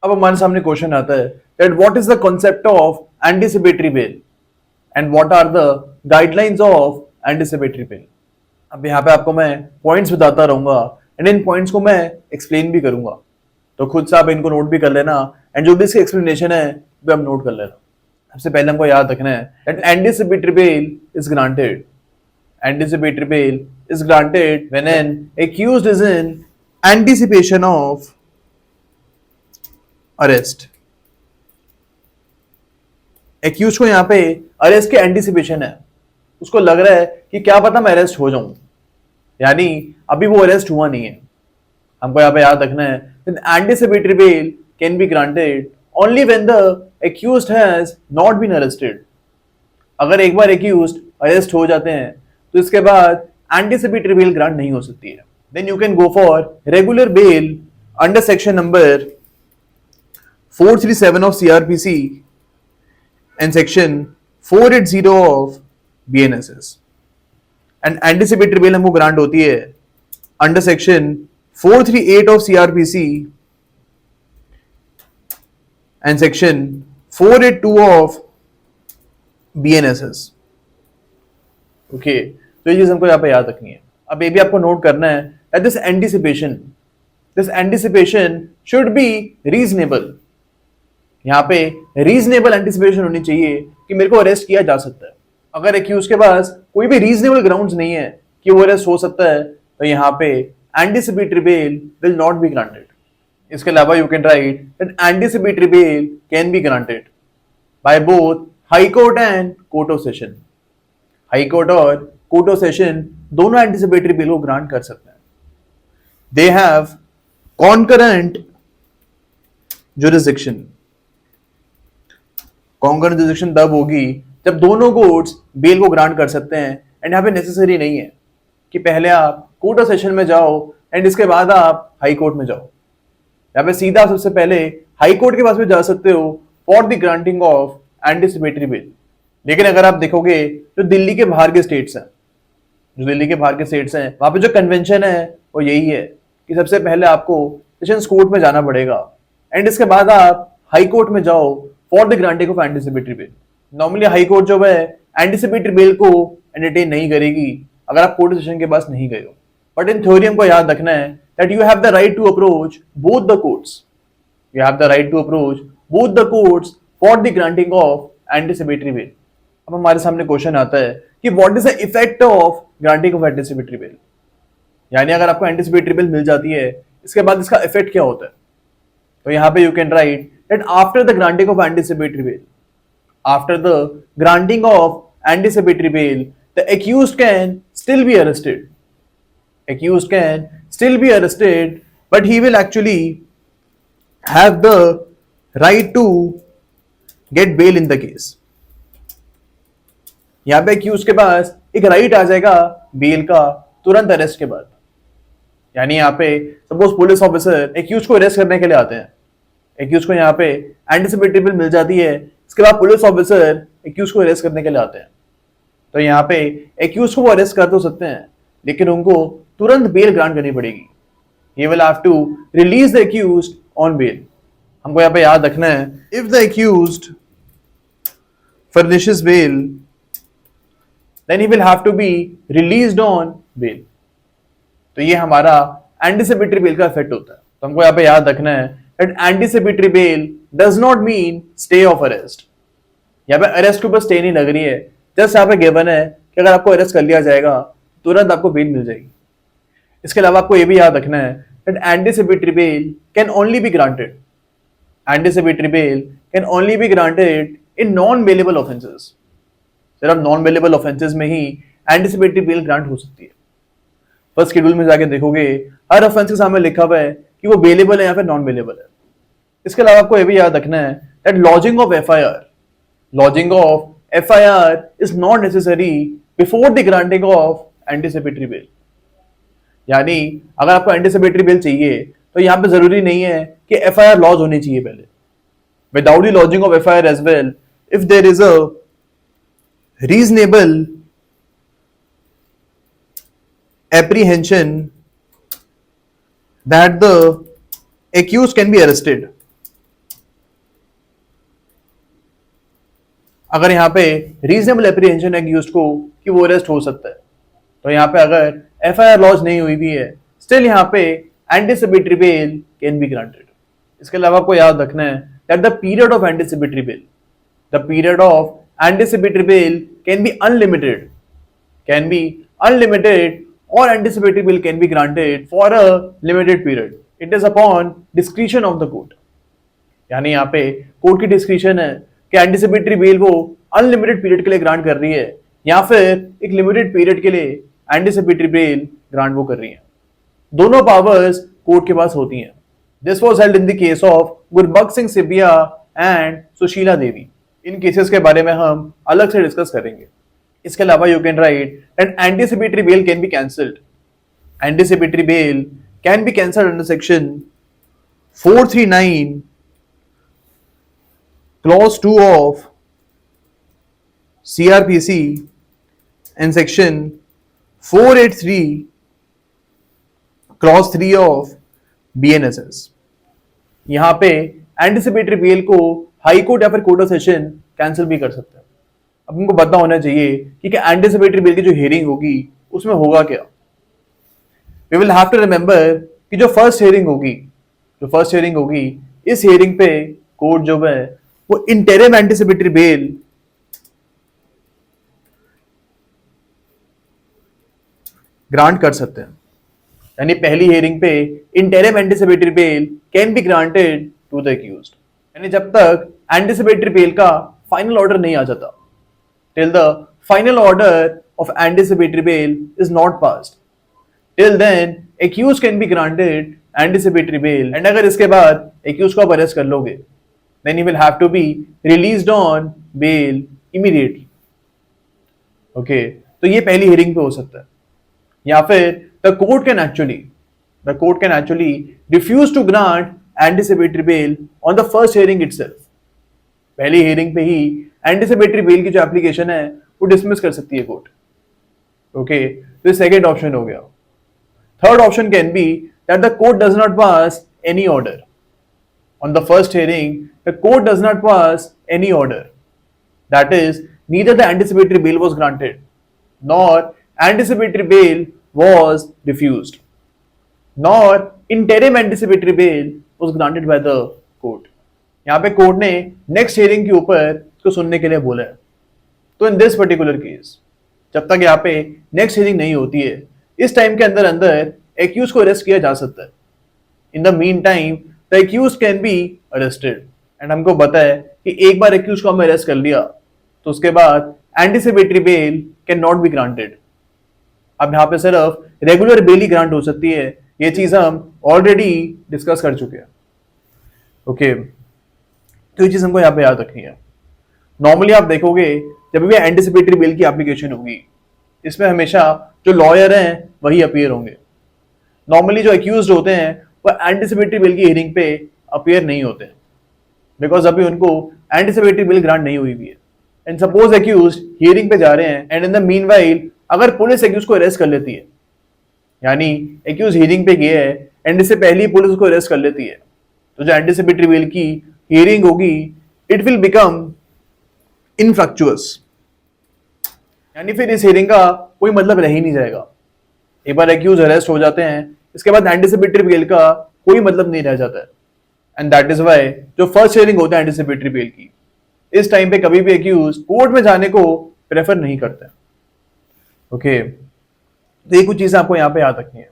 अब हमारे सामने क्वेश्चन आता है that what is the concept of anticipatory bail and what are the guidelines of anticipatory bail। अब यहाँ पे आपको मैं पॉइंट्स बताता रहूंगा एंड इन पॉइंट्स को मैं एक्सप्लेन भी करूंगा, तो खुद से आप इनको नोट भी कर लेना एंड जो भी इसकी एक्सप्लेनेशन है वो आप नोट कर लेना। सबसे पहले हमको याद रखना है that anticipatory bail is granted। Anticipatory bail is granted when an accused is in anticipation of arrest. Accuse को यहां पे अरेस्ट के एंटिसिपेशन है, उसको लग रहा है कि क्या पता मैं अरेस्ट हो जाऊं, यानी अभी वो अरेस्ट हुआ नहीं है। हमको यहां पे याद रखना है anticipatory bail can be granted only when the accused has not been arrested. अगर एक बार एक्यूज्ड अरेस्ट हो जाते हैं तो इसके बाद एंटिसिपेटरी बेल ग्रांट नहीं हो सकती है। Then you can go for regular bail under section number 437 of CRPC and section 480 of BNSS। And anticipatory bail हमको ग्रांट होती है under section 438 of CRPC and section 482 of BNSS। Okay, तो ये चीज हमको यहाँ पे याद रखनी है। अब ये भी आपको नोट करना है that this anticipation should be reasonable। यहाँ पे रीजनेबल एंटिसिपेशन होनी चाहिए कि मेरे को अरेस्ट किया जा सकता है। अगर एक्यूज के पास कोई भी रीजनेबल ग्राउंड्स नहीं है कि वो अरेस्ट हो सकता है तो यहाँ पे anticipatory bell will not be granted. इसके अलावा you can write that anticipatory bail can be granted by both high court and court of session. High court और कोर्ट ऑफ सेशन दोनों एंटिसिपेटरी बेल को ग्रांट कर सकते हैं। They have concurrent jurisdiction. Concurrent jurisdiction तब होगी जब दोनों कोर्ट्स बेल को ग्रांट कर सकते हैं एंड यहाँ पे नेसेसरी नहीं है कि पहले आप कोर्ट ऑफ सेशन में जाओ एंड इसके बाद आप हाई कोर्ट में जाओ। यहाँ पे सीधा सबसे पहले हाई कोर्ट के पास भी जा सकते हो for the granting of anticipatory bell. लेकिन अगर आप देखोगे जो दिल्ली के बाहर के स्टेट्स हैं, वहां पे जो कन्वेंशन है वो यही है कि सबसे पहले आपको सेशंस कोर्ट में जाना पड़ेगा एंड इसके बाद आप हाई कोर्ट में जाओ for the granting of anticipatory bell. Normally high court जो है एंटिसिपेटरी बेल को एंटरटेन नहीं करेगी अगर आप कोर्ट सेशन के पास नहीं गए हो। बट इन थ्योरी हमको याद रखना है that you have the right to approach both the courts. You have the right to approach both the courts for the granting of anticipatory bail. अब हमारे सामने क्वेश्चन आता है कि what is the effect of granting of anticipatory bail, यानी अगर आपको anticipatory bell मिल जाती है इसके बाद इसका इफेक्ट क्या होता है। तो यहाँ पे you can write that after the granting of anticipatory bell, after the granting of anticipatory bail, the accused can still be arrested. Accused can still be arrested, but he will actually have the right to get bail in the case. यहां पे accused के पास एक right आ जाएगा bell का तुरंत arrest के बाद। यानी यहाँ पे सपोज पुलिस ऑफिसर accused को अरेस्ट करने के लिए आते हैं, accused को यहाँ पे एंटिसिपेटरी बेल मिल जाती है, इसके बाद पुलिस ऑफिसर एक्यूज को अरेस्ट करने के लिए आते हैं। तो यहाँ पे एक्यूज को वो अरेस्ट कर तो सकते हैं लेकिन उनको तुरंत बेल ग्रांट करनी पड़ेगी। He will have to release the accused on bail. हमको यहाँ पे याद रखना है if the accused furnishes bail then he will have to be released on bail. तो ये हमारा एंटिसिपेटरी बेल का इफेक्ट होता है। तो हमको यहाँ पे याद रखना है that anticipatory bell does not mean stay of arrest। यहाँ पे अरेस्ट के ऊपर स्टे नहीं लग रही है, जस्ट यहाँ पे गिवन है कि अगर आपको अरेस्ट कर लिया जाएगा तुरंत आपको बेल मिल जाएगी। इसके अलावा आपको ये भी याद रखना है that anticipatory bail can only be granted। Anticipatory bail can only be granted in non-bailable offenses। सिर्फ non-bailable offenses में ही anticipatory bail ग्रांट हो सकती है। फर्स्ट शेड्यूल में जाके देखोगे हर ऑफेंस के सामने लिखा हुआ है कि वो बेलेबल है या फिर नॉन बेलेबल है। इसके अलावा आपको यह भी याद रखना है that lodging of FIR is not necessary before the granting of anticipatory bail. यानी अगर आपको एंटिसिपेटरी बेल चाहिए तो यहां पे जरूरी नहीं है कि एफआईआर लॉज होनी चाहिए पहले। Without the lodging of FIR as well, if there is a reasonable apprehension that the accused can be arrested, अगर यहाँ पे रीजनेबल एप्रीहेंशन है एक्यूज्ड को कि वो अरेस्ट हो सकता है, तो यहाँ पे अगर एफआईआर लॉन्च नहीं हुई भी है, स्टिल यहाँ पे anticipatory bail can be granted. इसके अलावा आपको याद रखना है that the period of anticipatory bell, the period of anticipatory bail can B unlimited, or anticipatory bail can be granted for a limited period. It is upon discretion of the court. यानी यहाँ पे court की discretion है कि anticipatory bail वो unlimited period के लिए grant कर रही है या फिर एक लिमिटेड पीरियड के लिए एंटीसिपेटरी बेल ग्रांट वो कर रही है। दोनों पावर्स कोर्ट के पास होती हैं। This was held in the case of Gurbaksh Singh Sibia and Sushila Devi. In cases के बारे में हम अलग से डिस्कस करेंगे। इसके अलावा you can write that anticipatory bail can be cancelled. Anticipatory bail can be cancelled under section 439 clause 2 of CRPC and section 483 clause 3 of BNSS। यहां पे एंटीसिपेटरी बेल को हाई कोर्ट या फिर कोर्ट ऑफ सेशन कैंसिल भी कर सकता है। अब हमको पता होना चाहिए कि एंटीसिपेटरी बेल की जो हियरिंग होगी उसमें होगा क्या। We will have to remember कि जो फर्स्ट हियरिंग होगी इस हियरिंग पे कोर्ट जो है वो इंटरिम एंटीसिपेटरी बेल ग्रांट कर सकते हैं। यानी पहली हियरिंग पे interim anticipatory bail can be granted to the accused. यानी जब तक एंटीसिपेटरी बेल का फाइनल ऑर्डर नहीं आ जाता, till the final order of anticipatory bail is not passed, till then accuse can be granted anticipatory bail. And अगर इसके बाद एक्यूज को आप अरेस्ट कर लोगे, then he will have to be released on bail immediately. Okay, तो ये पहली हियरिंग पे हो सकता है। या फिर the court can actually refuse to grant anticipatory bail on the first hearing itself. पहली हियरिंग पे ही एंटीसिपेटरी बेल की जो एप्लीकेशन है वो डिसमिस कर सकती है कोर्ट। ओके, तो ये सेकेंड ऑप्शन हो गया। Third option can be that the court does not pass any order. On the first hearing, the court does not pass any order. That is, neither the anticipatory bail was granted, nor anticipatory bail was refused, nor interim anticipatory bail was granted by the court. यहाँ पे court ने next hearing के ऊपर इसको सुनने के लिए बोला है। तो इन दिस पर्टिकुलर केस, जब तक यहाँ पे नेक्स्ट हियरिंग नहीं होती है, इस टाइम के अंदर अंदर एक्यूज को अरेस्ट किया जा सकता है। In the mean time the accused can be arrested। And हमको पता है कि एक बार accused को हमने अरेस्ट कर लिया तो उसके बाद anticipatory bail can not be granted. अब यहाँ पे सिर्फ रेगुलर बेल ही ग्रांट हो सकती है। ये चीज हम ऑलरेडी डिस्कस कर चुके हैं। ओके, तो ये चीज हमको यहाँ पे याद रखनी है। नॉर्मली आप देखोगे जब भी एंटीसिपेटरी बेल की एप्लीकेशन होगी, इसमें हमेशा जो लॉयर हैं वही अपीयर होंगे। नॉर्मली जो एक्यूज होते हैं वो एंटीसिपेटरी बेल की हियरिंग पे अपीयर नहीं होते हैं, बिकॉज अभी उनको एंटीसिपेटरी बेल ग्रांट नहीं हुई भी है। एंड सपोज एक्यूज हियरिंग पे जा रहे हैं एंड इन द मीनवाइल अगर पुलिस एक्यूज को अरेस्ट कर लेती है, यानी एक्यूज हियरिंग पे गया है एंड इससे पहले ही पुलिस उसको अरेस्ट कर लेती है, तो जो एंटीसिपेटरी बेल की हियरिंग होगी इट विल बिकम इनफ्रक्चुअस। यानी फिर इस हियरिंग का कोई मतलब रह ही नहीं जाएगा। एक बार एक्यूज अरेस्ट हो जाते हैं, इसके बाद एंटीसिपेटरी बेल का कोई मतलब नहीं रह जाता है। एंड दैट इज वाई जो फर्स्ट हियरिंग होता है एंटीसिपेटरी बेल की, इस टाइम पे कभी भी एक्यूज कोर्ट में जाने को प्रेफर नहीं करते। ओके, तो ये कुछ चीजें आपको यहाँ पे याद रखनी है।